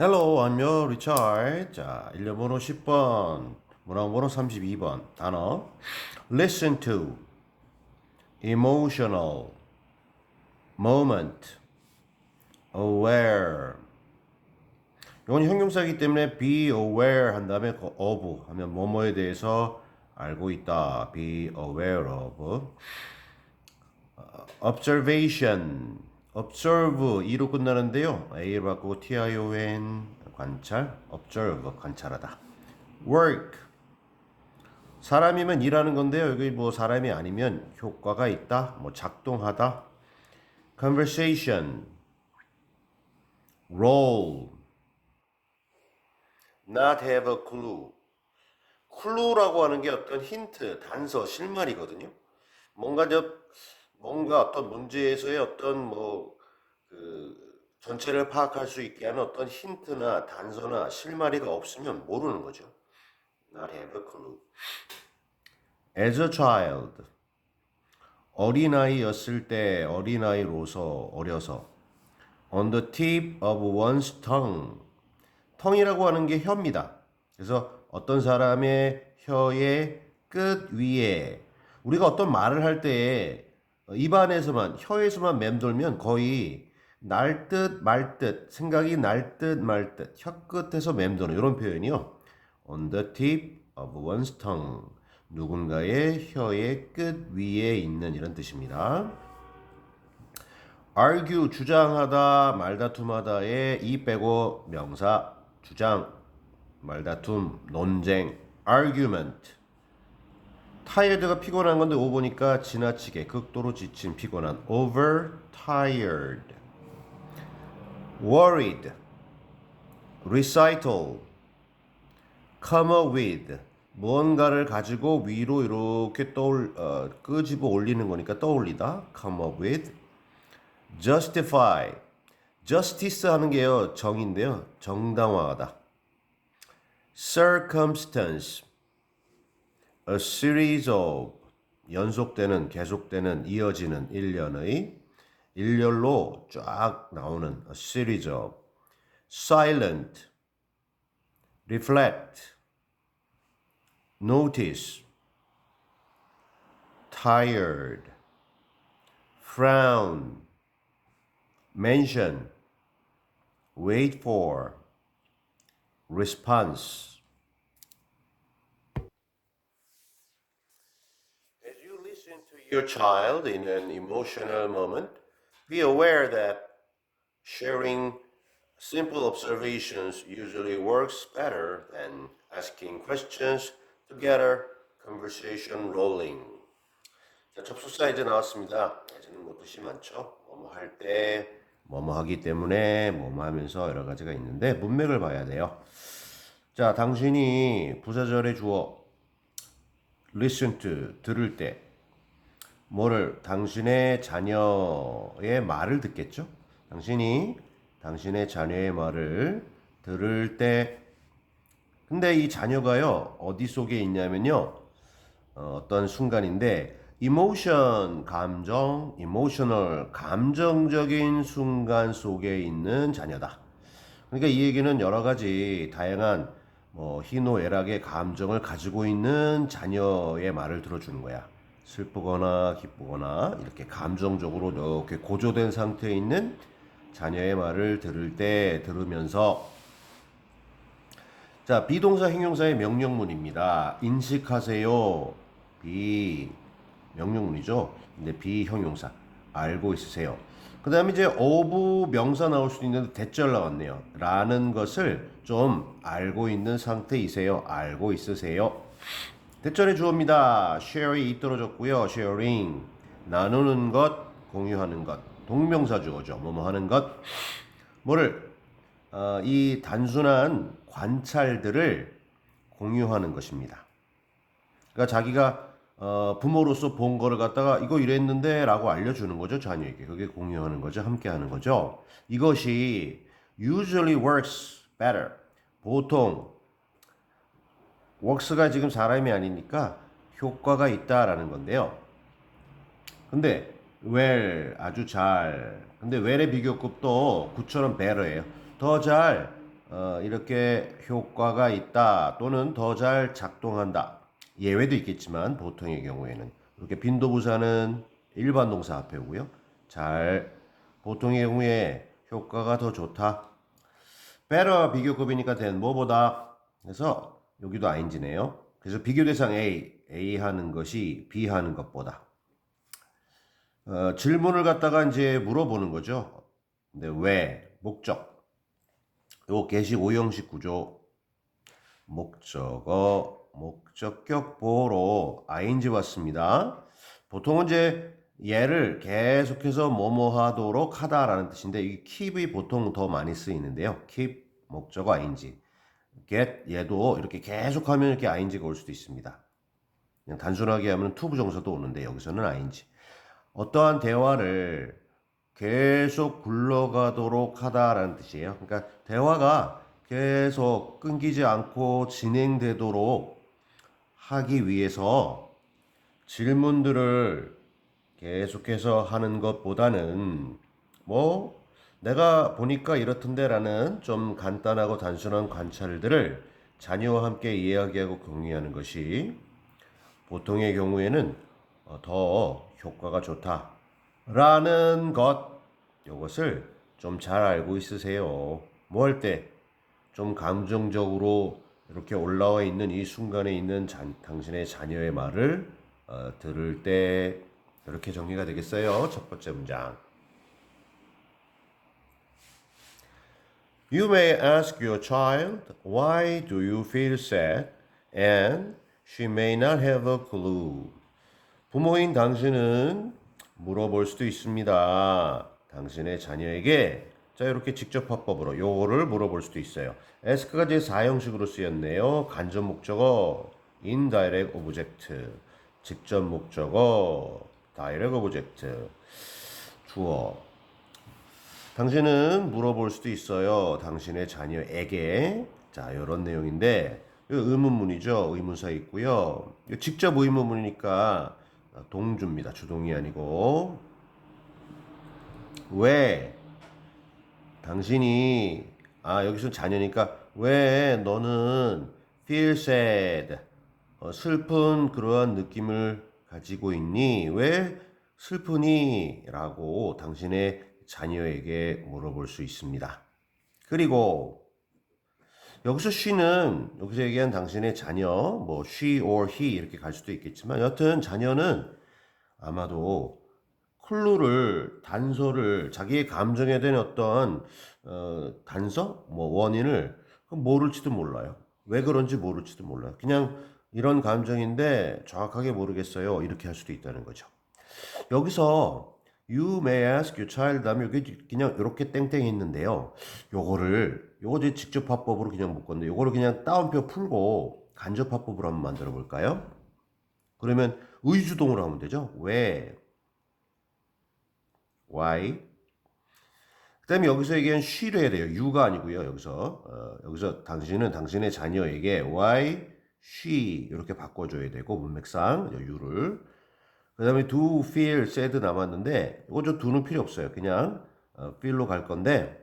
Hello, I'm your Richard. 자, 1년 번호 10번, 문항 번호 32번. 단어. Listen to, emotional, moment, aware. 이건 형용사이기 때문에 be aware 한 다음에 그 of 하면 뭐뭐에 대해서 알고 있다. be aware of. observation. observe E로 끝나는데요. A를 바꾸고 tion 관찰, observe 관찰하다. work 사람이면 일하는 건데요. 여기 뭐 사람이 아니면 효과가 있다, 뭐 작동하다. conversation, role, not have a clue. clue라고 하는 게 어떤 힌트, 단서, 실마리거든요. 뭔가 뭔가 어떤 문제에서의 어떤 전체를 파악할 수 있게 하는 어떤 힌트나 단서나 실마리가 없으면 모르는 거죠. Not have a clue. As a child. 어린아이였을 때, 어린아이로서, 어려서. On the tip of one's tongue. tongue이라고 하는 게 혀입니다. 그래서 어떤 사람의 혀의 끝 위에 우리가 어떤 말을 할 때에 입안에서만 혀에서만 맴돌면 거의 날 듯 말 듯 생각이 날 듯 말 듯 혀 끝에서 맴도는 이런 표현이요. On the tip of one's tongue. 누군가의 혀의 끝 위에 있는 이런 뜻입니다. argue 주장하다 말다툼하다의 이 빼고 명사 주장 말다툼 논쟁 argument. tired가 피곤한 건데 오보니까 지나치게 극도로 지친 피곤한 overtired. worried recital come up with 무언가를 가지고 위로 이렇게 끄집어 올리는 거니까 떠올리다 come up with. justify justice 하는 게요 정인데요 정당화하다. circumstance a series of 연속되는 계속되는 이어지는 일렬로 쫙 나오는 a series of. silent reflect notice tired frown mention wait for response. As you listen to your child in an emotional moment, be aware that sharing simple observations usually works better than asking questions to get a conversation rolling. 자, 접속사 이제 나왔습니다. 이제는 뭐 뜻이 많죠. 뭐뭐 할 때, 뭐뭐 하기 때문에, 뭐뭐 하면서 여러 가지가 있는데 문맥을 봐야 돼요. 자, 당신이 부사절의 주어 listen to 들을 때 뭐를 당신의 자녀의 말을 듣겠죠? 당신의 자녀의 말을 들을 때 근데 이 자녀가요 어디 속에 있냐면요 어떤 순간인데 emotion 감정, emotional 감정적인 순간 속에 있는 자녀다. 그러니까 이 얘기는 여러 가지 다양한 희노애락의 감정을 가지고 있는 자녀의 말을 들어주는 거야. 슬프거나 기쁘거나 이렇게 감정적으로 이렇게 고조된 상태에 있는 자녀의 말을 들을 때 들으면서 자 비동사 형용사의 명령문입니다. 인식하세요. 비 명령문이죠. 근데 비형용사 알고 있으세요. 그 다음에 이제 of 명사 나올 수도 있는데 대절 나왔네요. 라는 것을 좀 알고 있는 상태이세요. 알고 있으세요. 대절의 주어입니다. share이 잇들어졌고요. sharing 나누는 것, 공유하는 것. 동명사 주어죠. 뭐뭐 하는 것. 뭐를 이 단순한 관찰들을 공유하는 것입니다. 그러니까 자기가 부모로서 본 거를 갖다가 이거 이랬는데 라고 알려주는 거죠. 자녀에게. 그게 공유하는 거죠. 함께 하는 거죠. 이것이 usually works better. 보통 works가 지금 사람이 아니니까 효과가 있다라는 건데요. 근데 well 아주 잘. 근데 well의 비교급도 9처럼 better예요. 더 잘 이렇게 효과가 있다 또는 더 잘 작동한다. 예외도 있겠지만 보통의 경우에는 이렇게 빈도부사는 일반 동사 앞에 오고요. 잘 보통의 경우에 효과가 더 좋다. better 비교급이니까 된 뭐보다. 그래서 여기도 ing네요. 그래서 비교 대상 A 하는 것이 B 하는 것보다. 질문을 갖다가 이제 물어보는 거죠. 근데 왜? 목적. 요 게시 오형식 구조. 목적어, 목적격 보호로 ing 왔습니다. 보통은 이제 얘를 계속해서 뭐뭐 하도록 하다라는 뜻인데 이 keep이 보통 더 많이 쓰이는데요. keep 목적어 ing. get 얘도 이렇게 계속하면 이렇게 ing가 올 수도 있습니다. 그냥 단순하게 하면 to 부정사도 오는데 여기서는 ing. 어떠한 대화를 계속 굴러가도록 하다라는 뜻이에요. 그러니까 대화가 계속 끊기지 않고 진행되도록 하기 위해서 질문들을 계속해서 하는 것보다는 뭐 내가 보니까 이렇던데라는 좀 간단하고 단순한 관찰들을 자녀와 함께 이야기하고 공유하는 것이 보통의 경우에는 더 효과가 좋다라는 것, 이것을 좀 잘 알고 있으세요. 뭐 할 때 좀 감정적으로 이렇게 올라와 있는 이 순간에 있는 당신의 자녀의 말을 들을 때 이렇게 정리가 되겠어요. 첫 번째 문장. You may ask your child, why do you feel sad? And she may not have a clue. 부모인 당신은 물어볼 수도 있습니다. 당신의 자녀에게 자 이렇게 직접 화법으로 요거를 물어볼 수도 있어요. ask가 제 4형식으로 쓰였네요. 간접 목적어, indirect object, 직접 목적어, direct object, 주어. 당신은 물어볼 수도 있어요. 당신의 자녀에게. 자, 이런 내용인데 의문문이죠. 의문사 있고요. 직접 의문문이니까 동주입니다. 주동이 아니고. 왜 당신이 여기서 자녀니까 왜 너는 feel sad 슬픈 그러한 느낌을 가지고 있니? 왜 슬프니? 라고 당신의 자녀에게 물어볼 수 있습니다. 그리고 여기서 she는 여기서 얘기한 당신의 자녀 뭐 she or he 이렇게 갈 수도 있겠지만 여튼 자녀는 아마도 클루를 단서를 자기의 감정에 대한 어떤 단서 뭐 원인을 모를지도 몰라요. 왜 그런지 모를지도 몰라요. 그냥 이런 감정인데 정확하게 모르겠어요. 이렇게 할 수도 있다는 거죠. 여기서 you may ask your child 하면 여기 그냥 이렇게 땡땡 있는데요. 요거 직접 화법으로 그냥 묶었는데 요거를 그냥 따옴표 풀고 간접 화법으로 한번 만들어 볼까요? 그러면 의주동으로 하면 되죠. 왜? why? 그 다음에 여기서 얘기한 she를 해야 돼요. you가 아니고요. 여기서 당신은 당신의 자녀에게 why, she 이렇게 바꿔줘야 되고 문맥상 you를. 그 다음에 do feel sad 남았는데 이거 좀 do는 필요 없어요. 그냥 feel로 갈 건데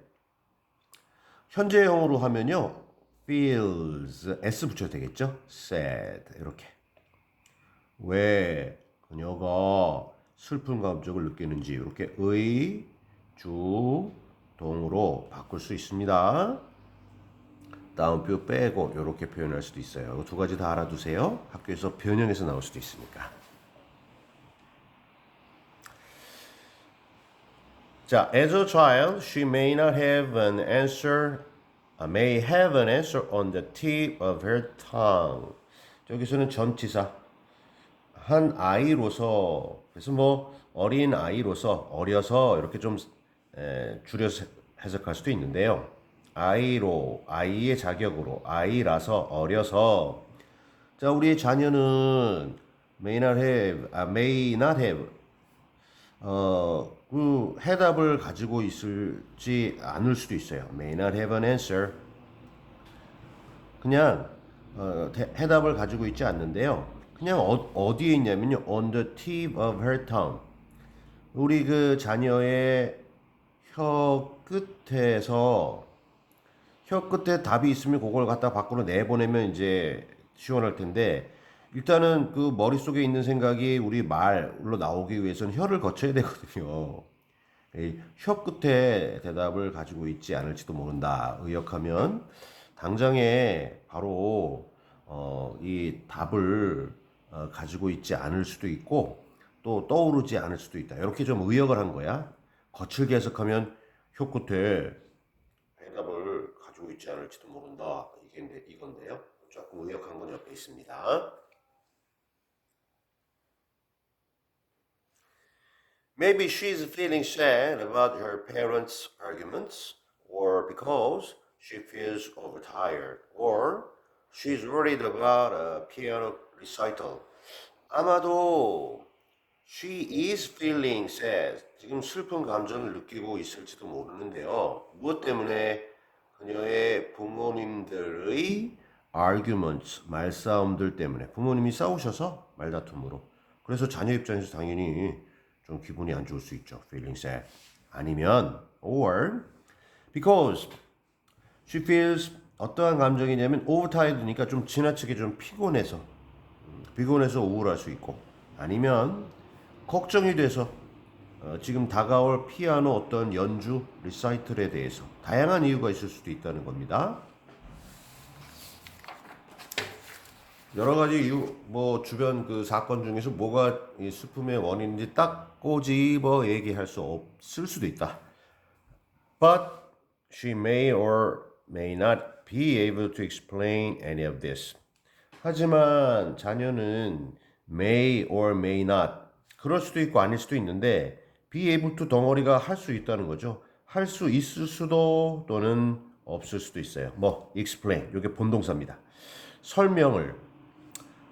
현재형으로 하면요. feels s 붙여도 되겠죠. sad 이렇게. 왜 그녀가 슬픈 감정을 느끼는지 이렇게 의, 주, 동으로 바꿀 수 있습니다. 다음표 빼고 이렇게 표현할 수도 있어요. 두 가지 다 알아두세요. 학교에서 변형해서 나올 수도 있으니까. 자, as a child, she may have an answer on the tip of her tongue. 여기서는 전치사. 한 아이로서, 그래서 뭐 어린 아이로서, 어려서 이렇게 좀 줄여서 해석할 수도 있는데요. 아이로, 아이의 자격으로, 아이라서, 어려서. 자, 우리의 자녀는 may not have, 그 해답을 가지고 있을지 않을 수도 있어요. May not have an answer. 그냥 해답을 가지고 있지 않는데요. 그냥 어디에 있냐면요. On the tip of her tongue. 우리 그 자녀의 혀 끝에서 혀 끝에 답이 있으면 그걸 갖다 밖으로 내보내면 이제 시원할 텐데 일단은 그 머릿속에 있는 생각이 우리 말로 나오기 위해서는 혀를 거쳐야 되거든요. 이 혀 끝에 대답을 가지고 있지 않을지도 모른다. 의역하면 당장에 바로 이 답을 가지고 있지 않을 수도 있고 또 떠오르지 않을 수도 있다. 이렇게 좀 의역을 한 거야. 거칠게 해석하면 혀 끝에 대답을 가지고 있지 않을지도 모른다. 이건데요. 조금 의역한 건 옆에 있습니다. Maybe she's feeling sad about her parents' arguments, or because she feels overtired, or she's worried about a piano recital. 아마도 she is feeling sad. 지금 슬픈 감정을 느끼고 있을지도 모르는데요. 무엇 때문에 그녀의 부모님들의 arguments, 말싸움들 때문에 부모님이 싸우셔서 말다툼으로. 그래서 자녀 입장에서 당연히 좀 기분이 안 좋을 수 있죠. feeling sad. 아니면 or because she feels 어떠한 감정이냐면 overtired니까 좀 지나치게 좀 피곤해서 우울할 수 있고 아니면 걱정이 돼서 지금 다가올 피아노 어떤 연주 리사이틀에 대해서 다양한 이유가 있을 수도 있다는 겁니다. 여러 가지 이유, 뭐 주변 그 사건 중에서 뭐가 이 슬픔의 원인인지 딱 꼬집어 얘기할 수 없을 수도 있다. But she may or may not be able to explain any of this. 하지만 자녀는 may or may not 그럴 수도 있고 아닐 수도 있는데 be able to 덩어리가 할 수 있다는 거죠. 할 수 있을 수도 또는 없을 수도 있어요. 뭐 explain 이게 본동사입니다. 설명을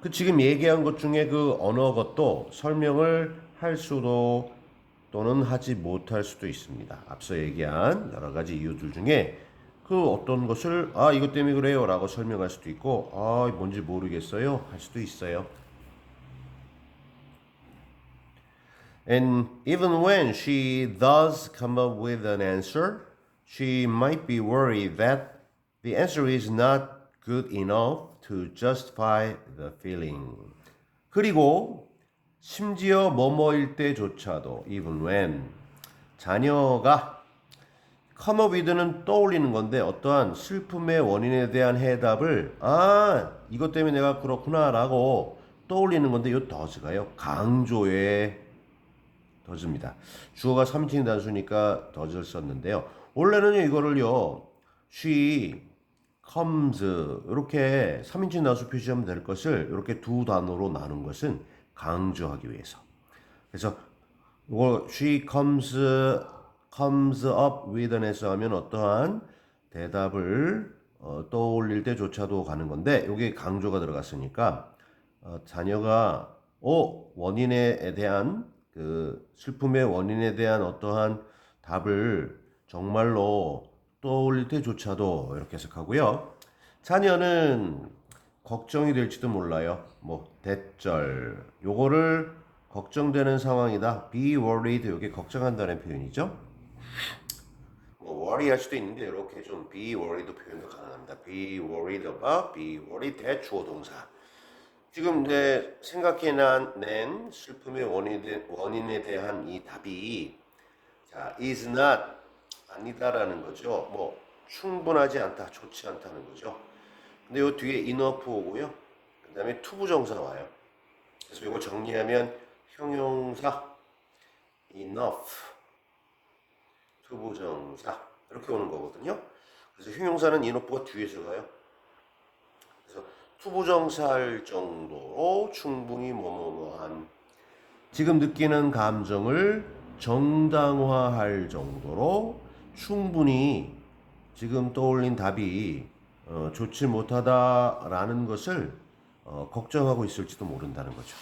그 지금 얘기한 것 중에 그 어느 것도 설명을 할 수도 또는 하지 못할 수도 있습니다. 앞서 얘기한 여러 가지 이유들 중에 그 어떤 것을 이것 때문에 그래요 라고 설명할 수도 있고 뭔지 모르겠어요 할 수도 있어요. And even when she does come up with an answer, she might be worried that the answer is not good enough to justify the feeling. 그리고 심지어 뭐뭐일 때조차도 even when 자녀가 come up with는 떠올리는 건데 어떠한 슬픔의 원인에 대한 해답을 이것 때문에 내가 그렇구나 라고 떠올리는 건데 이 does가요 강조의 does입니다. 주어가 3인칭 단수니까 does를 썼는데요. 원래는요 이거를요 she comes 이렇게 3인칭 단수 표시하면 될 것을 이렇게 두 단어로 나눈 것은 강조하기 위해서. 그래서 이거 she comes up with an에서 하면 어떠한 대답을 떠올릴 때조차도 가는 건데 여기 강조가 들어갔으니까 자녀가 원인에 대한 그 슬픔의 원인에 대한 어떠한 답을 정말로 떠올릴 때조차도 이렇게 해석하고요. 자녀는 걱정이 될지도 몰라요. 뭐 대절 요거를 걱정되는 상황이다. be worried 이게 걱정한다는 표현이죠. 뭐 worry 할 수도 있는데 이렇게 좀 be worried 표현도 가능합니다. be worried about, be worried 대 주어 동사. 지금 이제 생각해낸 슬픔의 원인에 대한 이 답이 is not 아니다라는 거죠. 뭐 충분하지 않다, 좋지 않다는 거죠. 근데 요 뒤에 enough 오고요. 그 다음에 투부정사 와요. 그래서 이거 정리하면 형용사 enough 투부정사 이렇게 오는 거거든요. 그래서 형용사는 enough가 뒤에서 가요. 그래서 투부정사할 정도로 충분히 뭐뭐뭐한 지금 느끼는 감정을 정당화할 정도로 충분히 지금 떠올린 답이 좋지 못하다라는 것을 걱정하고 있을지도 모른다는 거죠.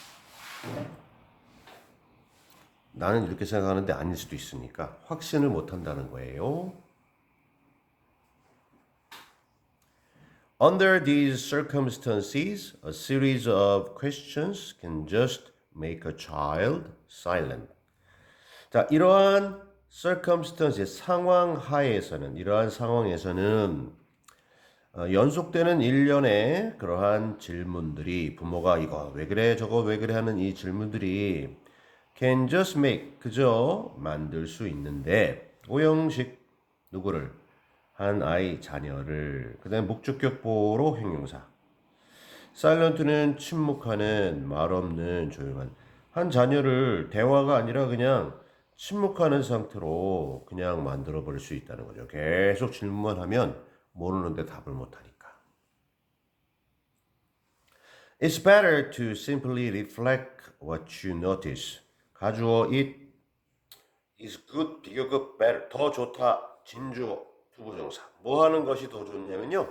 나는 이렇게 생각하는데 아닐 수도 있으니까 확신을 못한다는 거예요. Under these circumstances, a series of questions can just make a child silent. 자, 이러한 circumstance 상황 하에서는 이러한 상황에서는 연속되는 일련의 그러한 질문들이 부모가 이거 왜 그래 저거 왜 그래 하는 이 질문들이 can just make 그저 만들 수 있는데 오형식 누구를 한 아이 자녀를 그다음에 목적격보로 형용사 사일런트는 침묵하는 말 없는 조용한 한 자녀를 대화가 아니라 그냥 침묵하는 상태로 그냥 만들어 버릴 수 있다는 거죠. 계속 질문만 하면 모르는데 답을 못 하니까. It's better to simply reflect what you notice. 가주어 it is good 비교급 better 더 좋다 진주어 투부정사 뭐 하는 것이 더 좋냐면요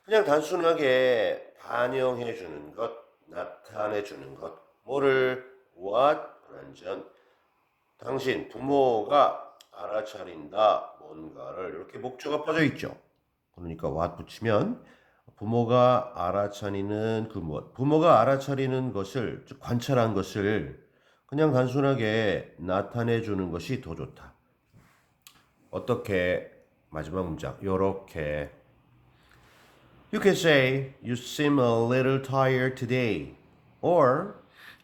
그냥 단순하게 반영해 주는 것 나타내 주는 것 뭐를 what 불완전 당신 부모가 알아차린다 뭔가를 이렇게 목조가 퍼져 있죠 그러니까 what 붙이면 부모가 알아차리는 그 무엇 부모가 알아차리는 것을 즉 관찰한 것을 그냥 단순하게 나타내 주는 것이 더 좋다. 어떻게 마지막 문장 요렇게 You can say you seem a little tired today or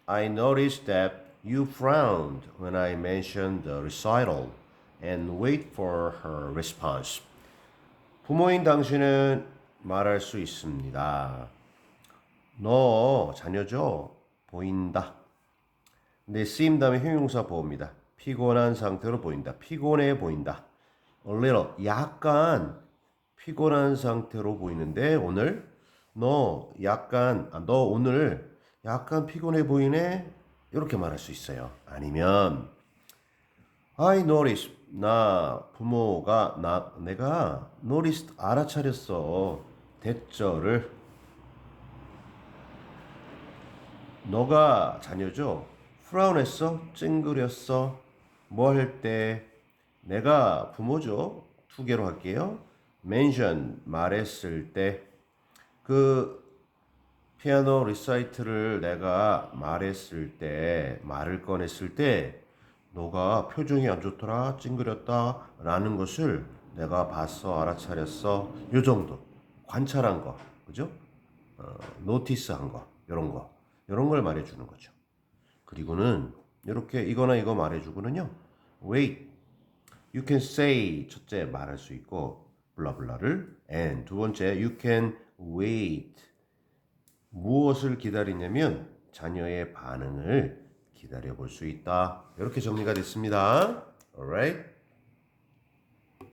I noticed that you frowned when I mentioned the recital and wait for her response. 부모인 당신은 말할 수 있습니다. 너 자녀죠? 보인다. 근데 seem 다음에 형용사 보호입니다. 피곤한 상태로 보인다. 피곤해 보인다. A little 약간 피곤한 상태로 보이는데 오늘 너 너 오늘 약간 피곤해 보이네. 이렇게 말할 수 있어요. 아니면 I noticed 내가 noticed 알아차렸어. 대절을 너가 자녀죠? 프라운했어? 찡그렸어? 뭐 할 때? 내가 부모죠? 두 개로 할게요. mention 말했을 때 그 피아노 리사이트를 내가 말을 꺼냈을 때 너가 표정이 안 좋더라 찡그렸다 라는 것을 내가 봤어 알아차렸어 요 정도 관찰한 거 그죠? 노티스한 거 요런 걸 말해주는 거죠. 그리고는 이렇게 이거나 이거 말해주고는요. wait, you can say 첫째 말할 수 있고 블라블라를 and 두 번째 you can wait 무엇을 기다리냐면 자녀의 반응을 기다려 볼 수 있다. 이렇게 정리가 됐습니다. Alright?